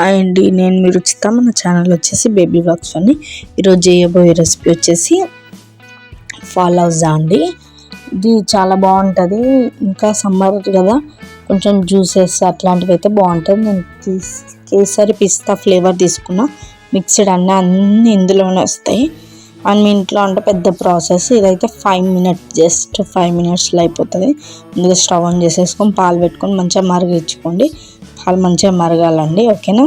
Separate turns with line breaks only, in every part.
Hi అండి, నేను మీ రుచిత. మన ఛానల్ వచ్చేసి బేబీ వ్లాగ్స్ అని. ఈరోజు చేయబోయే రెసిపీ వచ్చేసి ఫాలౌజా అండి. ఇది చాలా బాగుంటుంది. ఇంకా సమ్మర్ కదా, కొంచెం జ్యూసెస్ అట్లాంటివి అయితే బాగుంటుంది. నేను కేసరి పిస్తా ఫ్లేవర్ తీసుకున్నా. మిక్స్డ్ అన్నీ ఇందులోనే వస్తాయి. అండ్ మీ ఇంట్లో అంటే పెద్ద ప్రాసెస్. ఇదైతే 5 minutes, జస్ట్ 5 minutesలో అయిపోతుంది. ముందుగా స్టవ్ ఆన్ చేసేసుకొని పాలు పెట్టుకొని మంచిగా మరిగించుకోండి. పాలు మంచిగా మరగాలండి, ఓకేనా.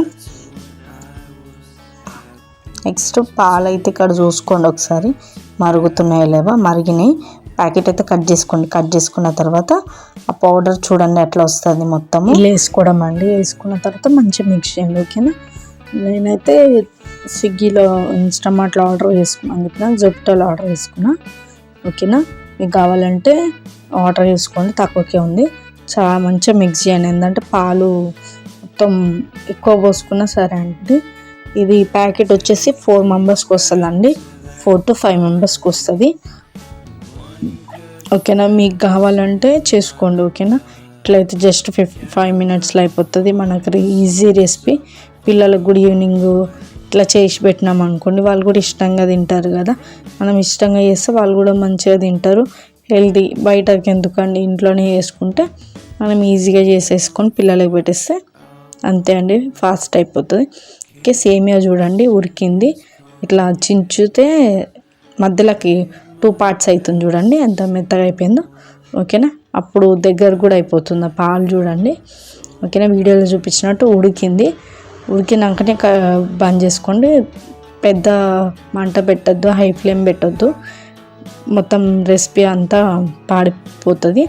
నెక్స్ట్ పాలు అయితే ఇక్కడ చూసుకోండి ఒకసారి, మరుగుతున్నాయో లేవా. మరిగినాయి. ప్యాకెట్ అయితే కట్ చేసుకోండి. కట్ చేసుకున్న తర్వాత ఆ పౌడర్ చూడండి ఎట్లా వస్తుంది మొత్తము. ఇలా వేసుకోవడం అండి. వేసుకున్న తర్వాత మంచిగా మిక్స్ చేయండి, ఓకేనా. నేనైతే స్విగ్గీలో ఇన్స్టామార్ట్లో ఆర్డర్ చేసుకున్నాను చెప్పిన, జెప్టోలో ఆర్డర్ చేసుకున్నా, ఓకేనా. మీకు కావాలంటే ఆర్డర్ చేసుకోండి, తక్కువకే ఉంది. చాలా మంచిగా మిక్స్ చేయండి. ఏంటంటే పాలు మొత్తం ఎక్కువ పోసుకున్నా సరే అండి. ఇది ప్యాకెట్ వచ్చేసి 4 members వస్తుందండి. 4 to 5 members వస్తుంది, ఓకేనా. మీకు కావాలంటే చేసుకోండి, ఓకేనా. ఇట్లయితే జస్ట్ 5 minutesలో అయిపోతుంది. మనకు ఈజీ రెసిపీ. పిల్లలకు కూడా ఈవినింగ్ ఇట్లా చేసి పెట్టినాం అనుకోండి, వాళ్ళు కూడా ఇష్టంగా తింటారు కదా. మనం ఇష్టంగా చేస్తే వాళ్ళు కూడా మంచిగా తింటారు. హెల్తీ. బయటకి ఎందుకండి, ఇంట్లోనే చేసుకుంటే మనం ఈజీగా చేసేసుకొని పిల్లలకి పెట్టేస్తే అంతే అండి, ఫాస్ట్ అయిపోతుంది. ఓకే, సేమియా చూడండి ఉడికింది. ఇట్లా చించితే మధ్యలోకి 2 parts అవుతుంది చూడండి, ఎంత మెత్తగా అయిపోయిందో, ఓకేనా. అప్పుడు దగ్గర కూడా అయిపోతుంది. పాలు చూడండి, ఓకేనా. వీడియోలో చూపించినట్టు ఉడికింది. ఉడికినాకనే బంద్ చేసుకోండి. పెద్ద మంట పెట్టద్దు, హై ఫ్లేమ్ పెట్టద్దు. మొత్తం రెసిపీ అంతా పాడిపోతుంది.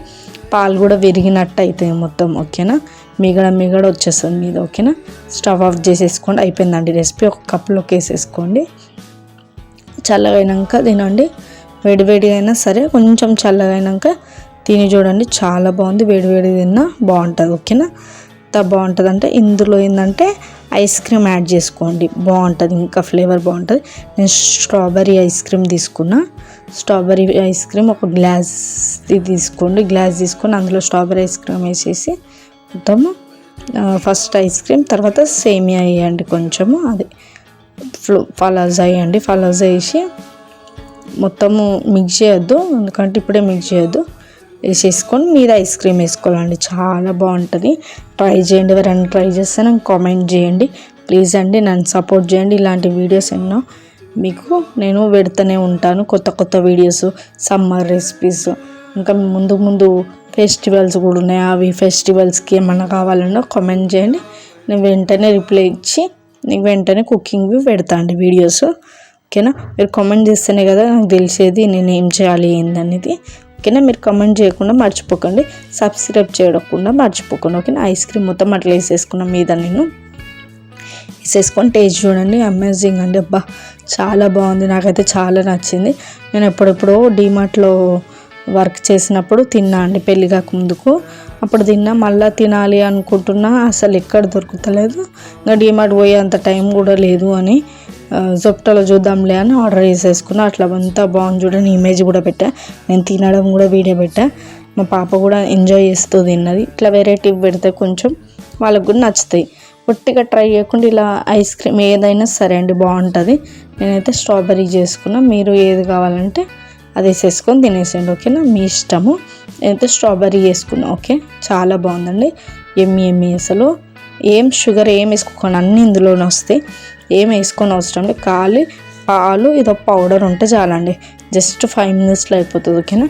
పాలు కూడా విరిగినట్టు అవుతాయి మొత్తం, ఓకేనా. మిగడ వచ్చేస్తుంది మీద, ఓకేనా. స్టవ్ ఆఫ్ చేసేసుకోండి. అయిపోయిందండి రెసిపీ. ఒక కప్లోకి వేసేసుకోండి. చల్లగా అయినాక తినండి. వేడివేడి అయినా సరే, కొంచెం చల్లగా అయినాక తిని చూడండి. చాలా బాగుంది. వేడివేడి తిన్నా బాగుంటుంది, ఓకేనా. ఎంత బాగుంటుంది అంటే ఇందులో ఏంటంటే ఐస్ క్రీమ్ యాడ్ చేసుకోండి, బాగుంటుంది. ఇంకా ఫ్లేవర్ బాగుంటుంది. నేను స్ట్రాబెర్రీ ఐస్ క్రీమ్ తీసుకున్నా. స్ట్రాబెర్రీ ఐస్ క్రీమ్ ఒక గ్లాస్ తీసుకోండి. గ్లాస్ తీసుకొని అందులో స్ట్రాబెర్రీ ఐస్ క్రీమ్ వేసేసి మొత్తము ఫస్ట్ ఐస్ క్రీమ్, తర్వాత సేమియా వేయండి కొంచెము. అది ఫాలౌజా వేయండి. ఫాలౌజా వేసి మొత్తము మిక్స్ చేయొద్దు, ఎందుకంటే ఇప్పుడే మిక్స్ చేయొద్దు. వేసేసుకొని మీద ఐస్ క్రీమ్ వేసుకోవాలండి. చాలా బాగుంటుంది. ట్రై చేయండి. ఎవరైనా ట్రై చేస్తే నాకు కామెంట్ చేయండి ప్లీజ్ అండి. నన్ను సపోర్ట్ చేయండి. ఇలాంటి వీడియోస్ ఎన్నో మీకు నేను పెడుతూనే ఉంటాను, కొత్త కొత్త వీడియోస్, సమ్మర్ రెసిపీస్. ఇంకా ముందు ఫెస్టివల్స్ కూడా ఉన్నాయి. అవి ఫెస్టివల్స్కి ఏమన్నా కావాలన్నా కామెంట్ చేయండి. నేను వెంటనే రిప్లై ఇచ్చి నీకు వెంటనే కుకింగ్వి పెడతా అండి వీడియోస్, ఓకేనా. మీరు కామెంట్ చేస్తేనే కదా నాకు తెలిసేది నేను ఏం చేయాలి ఏందనేది, ఓకేనా. మీరు కామెంట్ చేయకుండా మర్చిపోకండి. సబ్స్క్రైబ్ చేయకుండా మర్చిపోకండి, ఓకేనా. ఐస్ క్రీమ్ మొత్తం అట్లా వేసేసుకున్నాం మీద. నేను వేసేసుకొని టేస్ట్ చూడండి. అమేజింగ్ అండి. అబ్బా, చాలా బాగుంది. నాకైతే చాలా నచ్చింది. నేను ఎప్పుడెప్పుడో డీమార్ట్లో వర్క్ చేసినప్పుడు తిన్నా అండి, పెళ్ళి కాక ముందుకు. అప్పుడు తిన్నా. మళ్ళీ తినాలి అనుకుంటున్నా, అసలు ఎక్కడ దొరుకుతలేదు. ఇంకా డీమార్ట్ పోయే అంత టైం కూడా లేదు అని జొప్టోలో చూద్దాంలే అని ఆర్డర్ చేసేసుకున్నా. అట్లా అంతా బాగుంది చూడండి. ఇమేజ్ కూడా పెట్టా, నేను తినడం కూడా వీడియో పెట్టా. మా పాప కూడా ఎంజాయ్ చేస్తూ తిన్నది. ఇట్లా వెరైటీ పెడితే కొంచెం వాళ్ళకు కూడా నచ్చుతాయి. పొట్టిగా ట్రై చేయకుండా ఇలా ఐస్ క్రీమ్ ఏదైనా సరే అండి బాగుంటుంది. నేనైతే స్ట్రాబెర్రీ చేసుకున్నా. మీరు ఏది కావాలంటే అది వేసేసుకొని తినేసేయండి, ఓకేనా. మీ ఇష్టము. నేనైతే స్ట్రాబెర్రీ వేసుకున్నా, ఓకే. చాలా బాగుందండి. ఎమ్మి అసలు ఏం షుగర్ ఏం వేసుకోకండి, అన్నీ ఇందులోనే వస్తాయి. ఏం వేసుకొని అవసరం లేదు. ఖాళీ పాలు ఇదో పౌడర్ ఉంటే చాలండి. జస్ట్ 5 minutesలో అయిపోతుంది, ఓకేనా.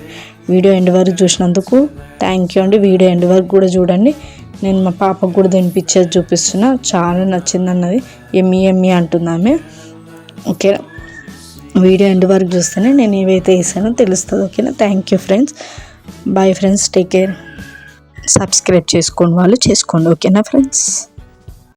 వీడియో ఎండ్ వరకు చూసినందుకు థ్యాంక్ యూ అండి. వీడియో ఎండ్ వరకు కూడా చూడండి. నేను మా పాపకు కూడా తినిపించేది చూపిస్తున్నా. చాలా నచ్చింది అన్నది. ఎమ్మి అంటుంది ఆమె, ఓకే. వీడియో ఎండ్ వరకు చూస్తేనే నేను ఏవైతే వేసానో తెలుస్తుంది, ఓకేనా. Thank you friends. Bye friends, take care. Subscribe చేసుకోండి వాళ్ళు చేసుకోండి, ఓకేనా ఫ్రెండ్స్.